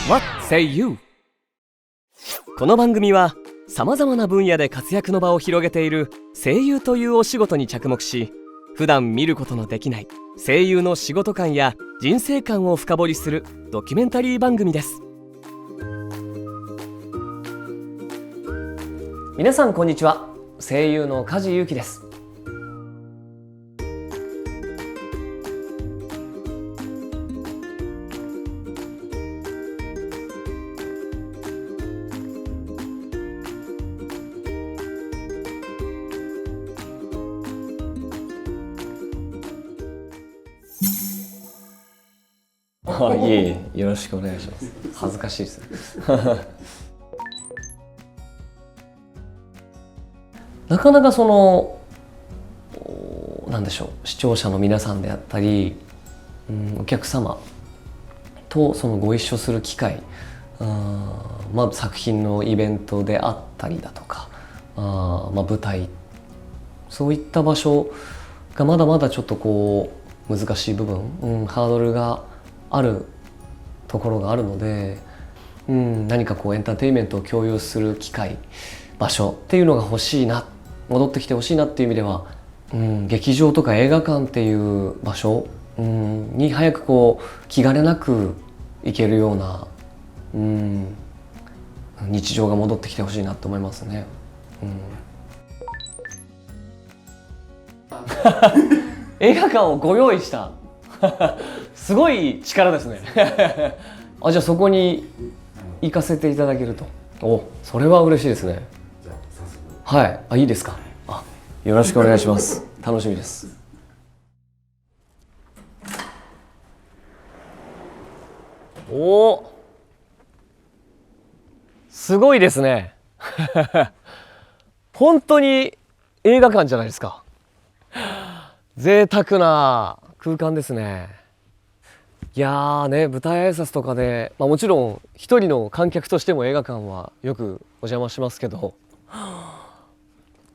What say you? この番組はさまざまな分野で活躍の場を広げている声優というお仕事に着目し、普段見ることのできない声優の仕事観や人生観を深掘りするドキュメンタリー番組です。皆さんこんにちは。声優の梶裕貴です。いえいえ、よろしくお願いします。恥ずかしいですね。なかなかなんでしょう、視聴者の皆さんであったり、お客様とご一緒する機会、作品のイベントであったりだとか、舞台、そういった場所がまだまだちょっと難しい部分、ハードルがあるところがあるので、何かエンターテインメントを共有する機会、場所っていうのが欲しいな、戻ってきてほしいなっていう意味では、劇場とか映画館っていう場所、に早く気兼ねなく行けるような、日常が戻ってきてほしいなと思いますね。映画館をご用意したすごい力ですね。じゃあそこに行かせていただけると。それは嬉しいですね。じゃあ早速。はい、いいですか。よろしくお願いします。楽しみです。すごいですね。本当に映画館じゃないですか。贅沢な空間ですね。いやーね、舞台挨拶とかで、もちろん一人の観客としても映画館はよくお邪魔しますけど、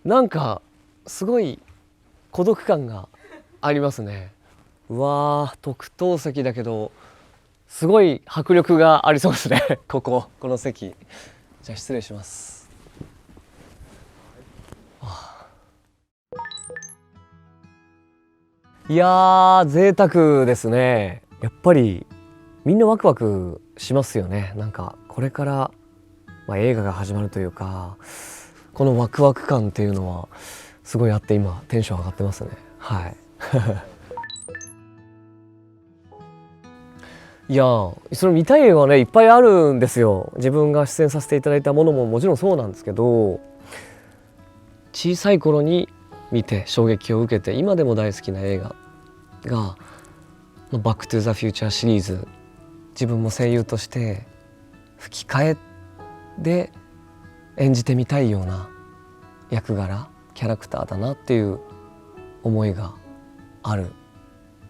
なんかすごい孤独感がありますね。うわー、特等席だけどすごい迫力がありそうですね。この席。じゃあ失礼します。いやー、贅沢ですね。やっぱりみんなワクワクしますよね。なんかこれから、映画が始まるというか、このワクワク感っていうのはすごいあって、今テンション上がってますね。はい。いやー、見たい映画はねいっぱいあるんですよ。自分が出演させていただいたものももちろんそうなんですけど、小さい頃に見て衝撃を受けて今でも大好きな映画がバックトゥザフューチャーシリーズ、自分も声優として吹き替えで演じてみたいような役柄、キャラクターだなっていう思いがある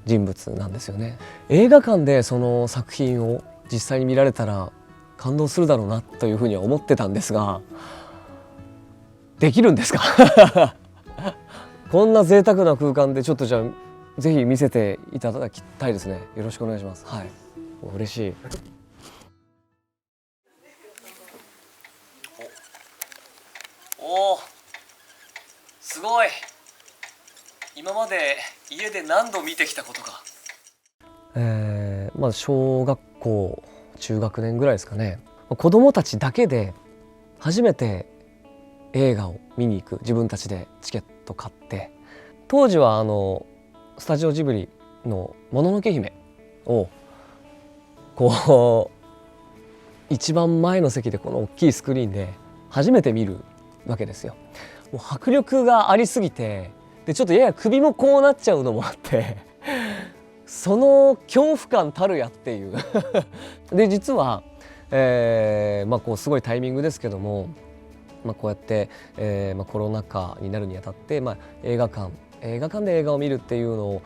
人物なんですよね。映画館でその作品を実際に見られたら感動するだろうなというふうには思ってたんですが、できるんですか？こんな贅沢な空間でちょっとじゃあぜひ見せていただきたいですね。よろしくお願いします。はい、嬉しい。すごい。今まで家で何度見てきたことか。小学校中学年ぐらいですかね。子供たちだけで初めて映画を見に行く、自分たちでチケット買って、当時はスタジオジブリのもののけ姫を一番前の席でこの大きいスクリーンで初めて見るわけですよ。もう迫力がありすぎて、でちょっとやや首もこうなっちゃうのもあってその恐怖感たるやっていうで実は、すごいタイミングですけども、こうやって、コロナ禍になるにあたって、映画館で映画を見るっていうのを、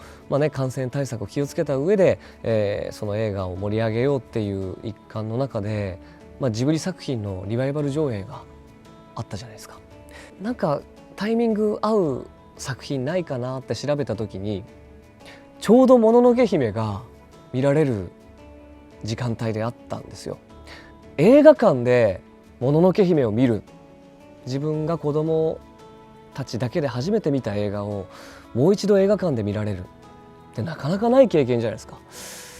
感染対策を気をつけた上で、その映画を盛り上げようっていう一環の中で、ジブリ作品のリバイバル上映があったじゃないですか。なんかタイミング合う作品ないかなって調べた時にちょうどもののけ姫が見られる時間帯であったんですよ。映画館でもののけ姫を見る、自分が子供たちだけで初めて見た映画をもう一度映画館で見られるってなかなかない経験じゃないですか。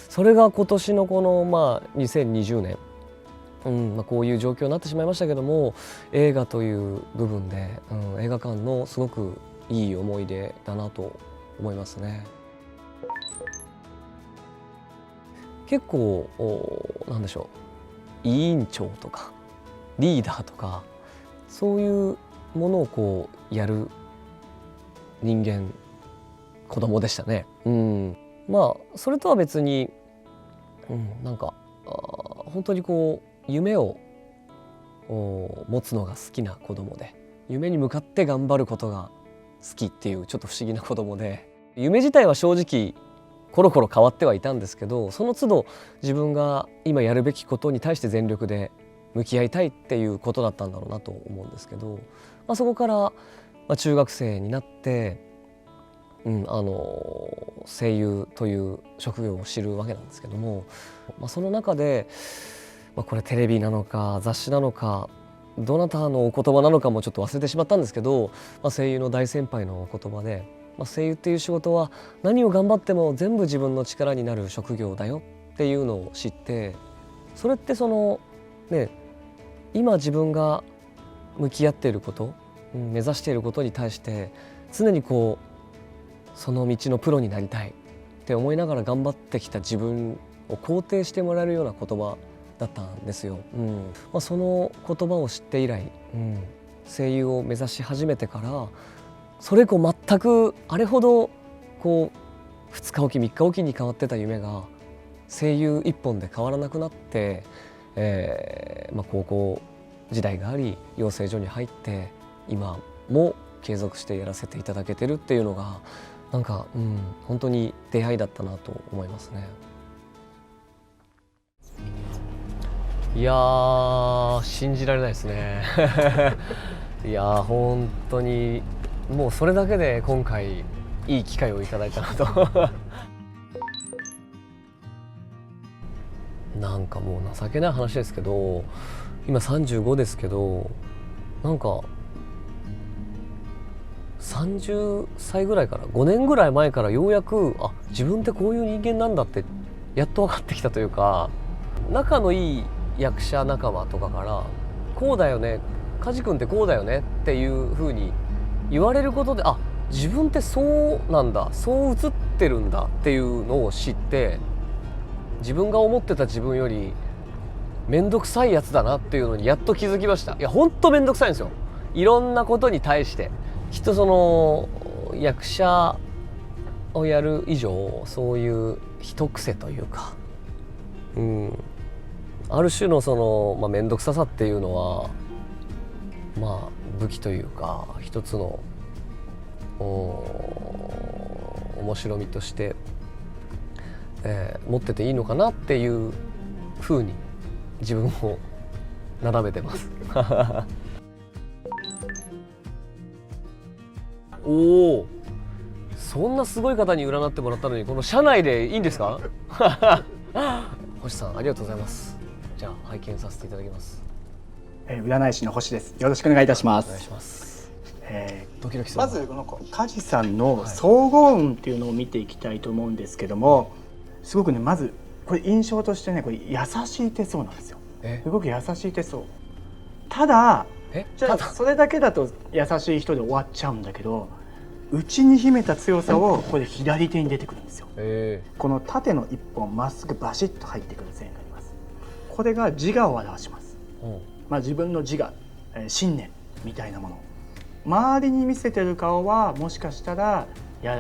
それが今年のこの2020年、こういう状況になってしまいましたけども、映画という部分で、映画館のすごくいい思い出だなと思いますね。結構なんでしょう、委員長とかリーダーとかそういうものをこうやる人間、子供でしたね。それとは別に、なんか本当にこう夢を持つのが好きな子供で、夢に向かって頑張ることが好きっていうちょっと不思議な子供で、夢自体は正直コロコロ変わってはいたんですけど、その都度自分が今やるべきことに対して全力で向き合いたいっていうことだったんだろうなと思うんですけど、そこから中学生になって、声優という職業を知るわけなんですけども、その中で、これテレビなのか雑誌なのかどなたのお言葉なのかもちょっと忘れてしまったんですけど、声優の大先輩のお言葉で、声優っていう仕事は何を頑張っても全部自分の力になる職業だよっていうのを知って、それって今自分が向き合っていること、目指していることに対して常にこうその道のプロになりたいって思いながら頑張ってきた自分を肯定してもらえるような言葉だったんですよ。その言葉を知って以来、声優を目指し始めてからそれ以降全くあれほどこう2日おき3日おきに変わってた夢が声優一本で変わらなくなって、高校時代があり養成所に入って今も継続してやらせていただけてるっていうのが本当に出会いだったなと思いますね。いやー信じられないですねいやー本当にもうそれだけで今回いい機会をいただいたなとなんかもう情けない話ですけど、今35ですけど、30歳ぐらいから5年ぐらい前からようやく自分ってこういう人間なんだってやっと分かってきたというか、仲のいい役者仲間とかからこうだよね、梶君ってこうだよねっていう風に言われることで、自分ってそうなんだ、そう映ってるんだっていうのを知って、自分が思ってた自分より面倒くさいやつだなっていうのにやっと気づきました。いや本当面倒くさいんですよ、いろんなことに対して。きっとその役者をやる以上そういう一癖というか、ある種のその面倒くささっていうのは武器というか一つの面白みとして、持ってていいのかなっていうふうに自分をなだめてますおお、そんなすごい方に占ってもらったのにこの社内でいいんですか星さんありがとうございます。じゃあ拝見させていただきます。占い師の星です。よろしくお願いいたします。お願いします。ドキドキする。まずこの梶さんの総合運っていうのを見ていきたいと思うんですけども、すごくね、まずこれ印象としてね、これ優しい手相なんですよ。すごく優しい手相。ただじゃあそれだけだと優しい人で終わっちゃうんだけど、内に秘めた強さをこれ左手に出てくるんですよ。この縦の一本まっすぐバシッと入ってくる線があります。これが自我を表します。自分の自我、信念みたいなもの、周りに見せてる顔はもしかしたら優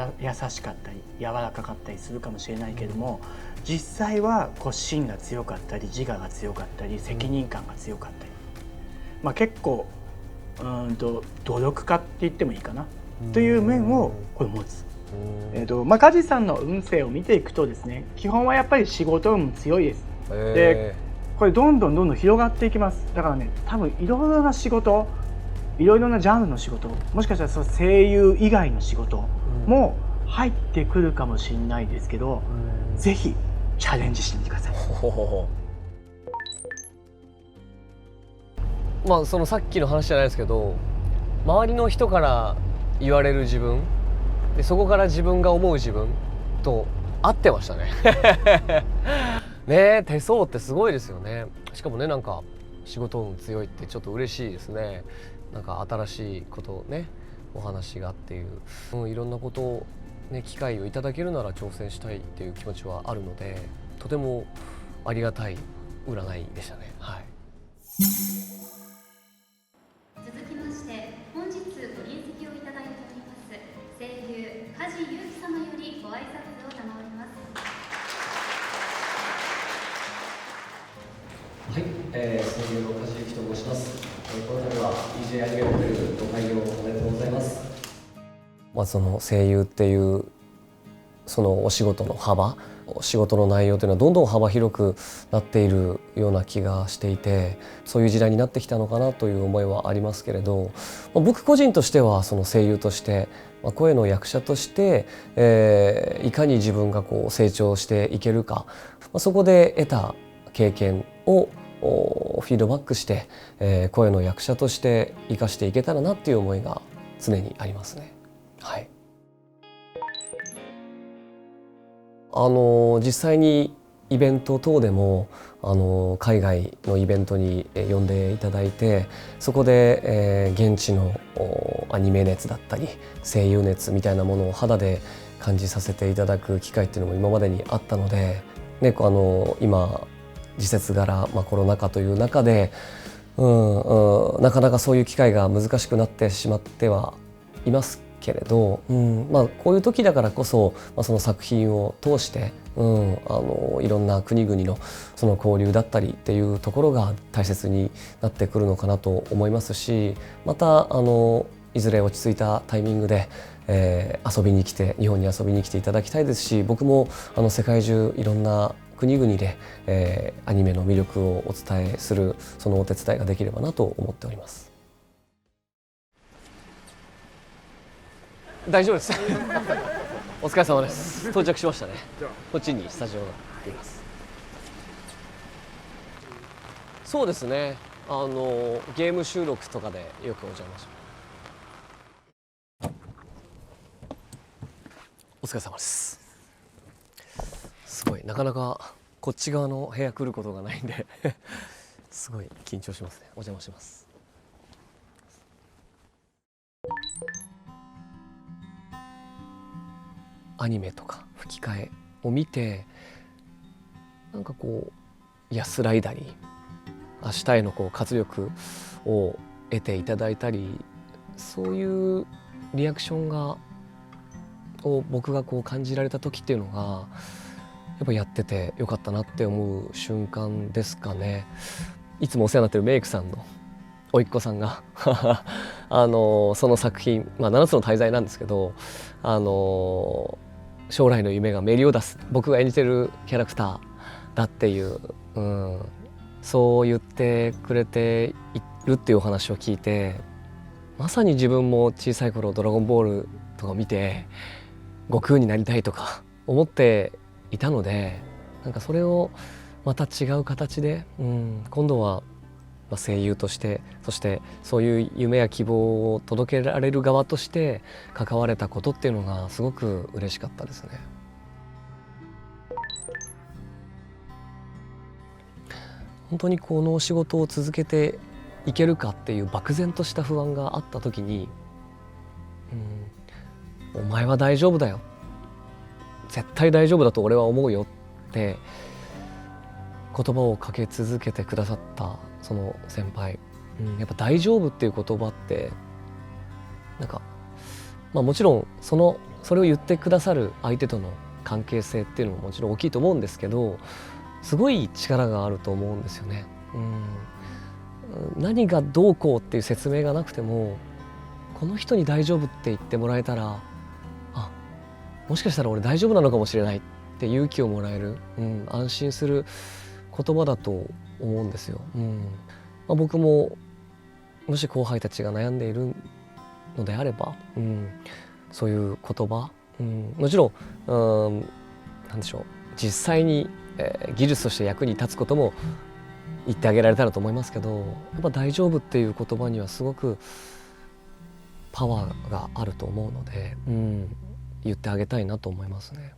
しかったり柔らかかったりするかもしれないけれども、実際は芯が強かったり自我が強かったり責任感が強かったり、結構努力家って言ってもいいかなという面をこれ持つ。梶さんの運勢を見ていくとですね、基本はやっぱり仕事運強いです。でこれどんどん広がっていきます。だからね、多分いろいろな仕事、いろいろなジャンルの仕事、もしかしたらその声優以外の仕事も入ってくるかもしれないですけど、ぜひチャレンジしてみてください。まあそのさっきの話じゃないですけど、周りの人から言われる自分で、そこから自分が思う自分と合ってましたね。ねえ、手相ってすごいですよね。しかもね、なんか仕事運強いってちょっと嬉しいですね。なんか新しいことをね、お話がっていう、いろんなことをね、機会をいただけるなら挑戦したいっていう気持ちはあるので、とてもありがたい占いでしたね。はい。続きまして本日ご臨席をいただいております声優梶裕貴様よりご挨拶を賜ります。はい、声優の梶裕貴と申します。この度は EJ アニメホテルご開業おめでとうございます。まあ、その声優っていうそのお仕事の幅、仕事の内容というのはどんどん幅広くなっているような気がしていて、そういう時代になってきたのかなという思いはありますけれど、僕個人としてはその声優として、声の役者として、いかに自分がこう成長していけるか、そこで得た経験をフィードバックして、声の役者として生かしていけたらなっていう思いが常にありますね。はい。実際にイベント等でも海外のイベントに呼んでいただいて、そこで、現地のアニメ熱だったり声優熱みたいなものを肌で感じさせていただく機会っていうのも今までにあったので、ね、今時節柄、コロナ禍という中で、なかなかそういう機会が難しくなってしまってはいますけれど、こういう時だからこそ、その作品を通して、いろんな国々のその交流だったりっていうところが大切になってくるのかなと思いますし、またいずれ落ち着いたタイミングで、遊びに来て日本に遊びに来ていただきたいですし、僕も世界中いろんな国々で、アニメの魅力をお伝えするそのお手伝いができればなと思っております。大丈夫です。お疲れ様です。到着しましたね。こっちにスタジオがあります。そうですね。ゲーム収録とかでよくお邪魔します。お疲れ様です。すごい、なかなかこっち側の部屋来ることがないんで、すごい緊張しますね。お邪魔します。アニメとか吹き替えを見て、なんかこう安らいだり、明日へのこう活力を得ていただいたり、そういうリアクションを僕がこう感じられた時っていうのが、やっぱやっててよかったなって思う瞬間ですかね。いつもお世話になってるメイクさんの甥っ子さんがその作品、7つの大罪なんですけど、将来の夢がメリオダス、僕が演じてるキャラクターだっていう、そう言ってくれているっていうお話を聞いて、まさに自分も小さい頃ドラゴンボールとか見て悟空になりたいとか思っていたので、なんかそれをまた違う形で、今度は声優として、そしてそういう夢や希望を届けられる側として関われたことっていうのがすごく嬉しかったですね。本当にこの仕事を続けていけるかっていう漠然とした不安があった時に、お前は大丈夫だよ、絶対大丈夫だと俺は思うよって言葉をかけ続けてくださったその先輩、やっぱ大丈夫っていう言葉ってなんか、もちろんそれを言ってくださる相手との関係性っていうのももちろん大きいと思うんですけど、すごい力があると思うんですよね。何がどうこうっていう説明がなくても、この人に大丈夫って言ってもらえたら、もしかしたら俺大丈夫なのかもしれないって勇気をもらえる、安心する言葉だと思うんですよ。僕も、もし後輩たちが悩んでいるのであれば、そういう言葉、もちろん、なんでしょう、実際に、技術として役に立つことも言ってあげられたらと思いますけど、やっぱ大丈夫っていう言葉にはすごくパワーがあると思うので、言ってあげたいなと思いますね。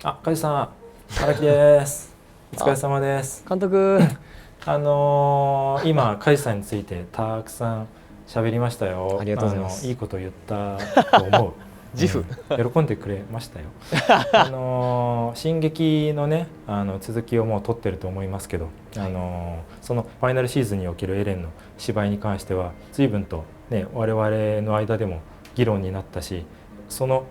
あ、梶さん、荒木です。お疲れ様です。監督今梶さんについてたくさん喋りましたよ。ありがとうございます。いいこと言ったと思う。自負、喜んでくれましたよ。進撃のね続きをもう撮ってると思いますけど、そのファイナルシーズンにおけるエレンの芝居に関しては随分とね我々の間でも議論になったし、その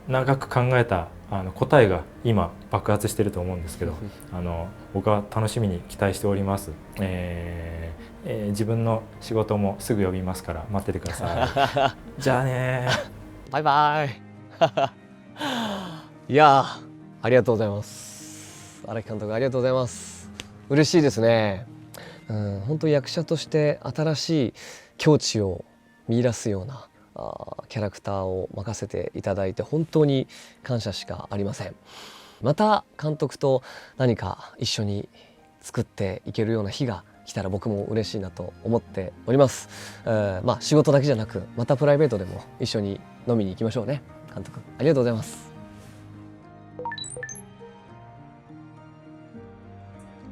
長く考えた答えが今爆発してると思うんですけど、僕は楽しみに期待しております。自分の仕事もすぐ呼びますから待っててください。じゃあね。バイバイいやありがとうございます。荒木監督ありがとうございます。嬉しいですね。本当役者として新しい境地を見出すようなキャラクターを任せていただいて本当に感謝しかありません。また監督と何か一緒に作っていけるような日が来たら僕も嬉しいなと思っております。仕事だけじゃなくまたプライベートでも一緒に飲みに行きましょうね。監督ありがとうございます。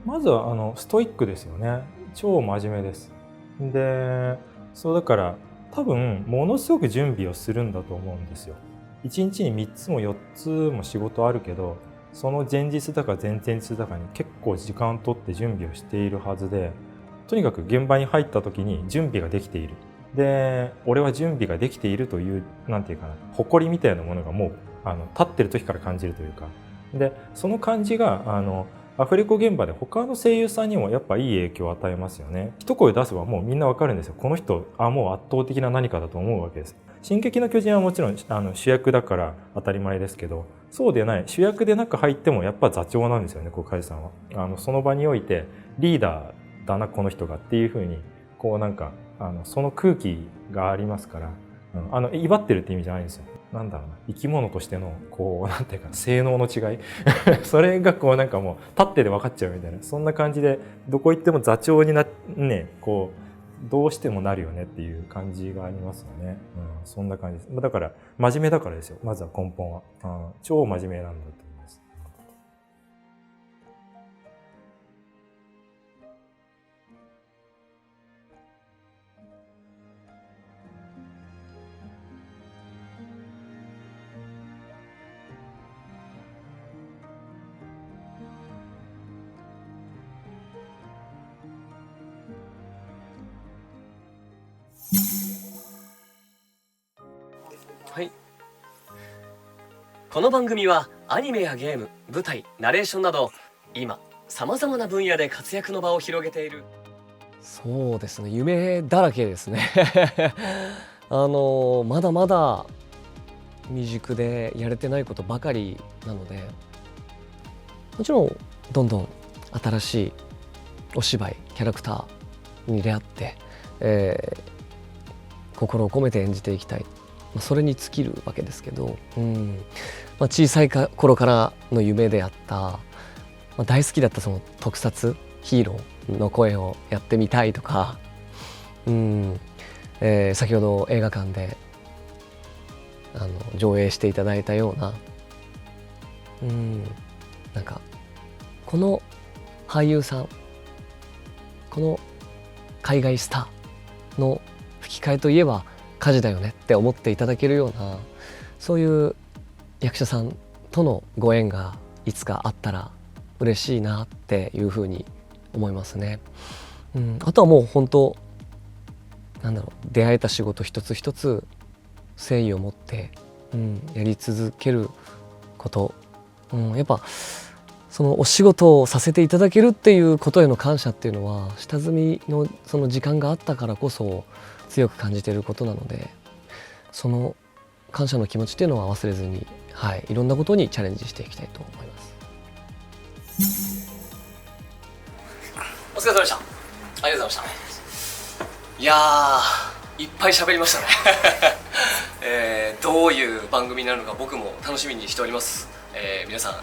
まずはストイックですよね。超真面目です。でそうだから多分ものすごく準備をするんだと思うんですよ。1日に3つも4つも仕事あるけど、その前日だか前々日だかに結構時間を取って準備をしているはずで、とにかく現場に入った時に準備ができている。で俺は準備ができているというなんていうかな、誇りみたいなものがもう立ってる時から感じるというか、でその感じがアフレコ現場で他の声優さんにもやっぱいい影響を与えますよね。一声出せばもうみんなわかるんですよ。この人もう圧倒的な何かだと思うわけです。進撃の巨人はもちろん主役だから当たり前ですけど、そうでない主役でなく入ってもやっぱ座長なんですよね。梶さんはその場においてリーダーだなこの人がっていうふうになんかその空気がありますから、威張ってるって意味じゃないんですよ。なんだろうな、生き物としてのなんていうか性能の違いそれがなんかもう立ってで分かっちゃうみたいな、そんな感じでどこ行っても座長にねどうしてもなるよねっていう感じがありますよね。そんな感じです。だから真面目だからですよ。まずは根本は、超真面目なんだと思います。はい、この番組はアニメやゲーム、舞台、ナレーションなど今さまざまな分野で活躍の場を広げている。そうですね、夢だらけですねまだまだ未熟でやれてないことばかりなので、もちろんどんどん新しいお芝居キャラクターに出会って、心を込めて演じていきたい、それに尽きるわけですけど、小さい頃からの夢であった、大好きだったその特撮ヒーローの声をやってみたいとか、先ほど映画館で上映していただいたような、なんかこの俳優さん、この海外スターの吹き替えといえば梶だよねって思っていただけるような、そういう役者さんとのご縁がいつかあったら嬉しいなっていうふうに思いますね。あとはもう本当出会えた仕事一つ一つ誠意を持って、やり続けること、やっぱそのお仕事をさせていただけるっていうことへの感謝っていうのは下積みのその時間があったからこそ強く感じていることなので、その感謝の気持ちっていうのは忘れずに、いろんなことにチャレンジしていきたいと思います。疲れ様でした。ありがとうございました。いやー、いっぱい喋りましたね。どういう番組になるのか僕も楽しみにしております。皆さん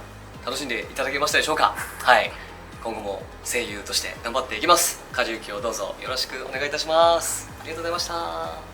楽しんでいただけましたでしょうか。はい、今後も声優として頑張っていきます。梶裕貴をどうぞよろしくお願いいたします。ありがとうございました。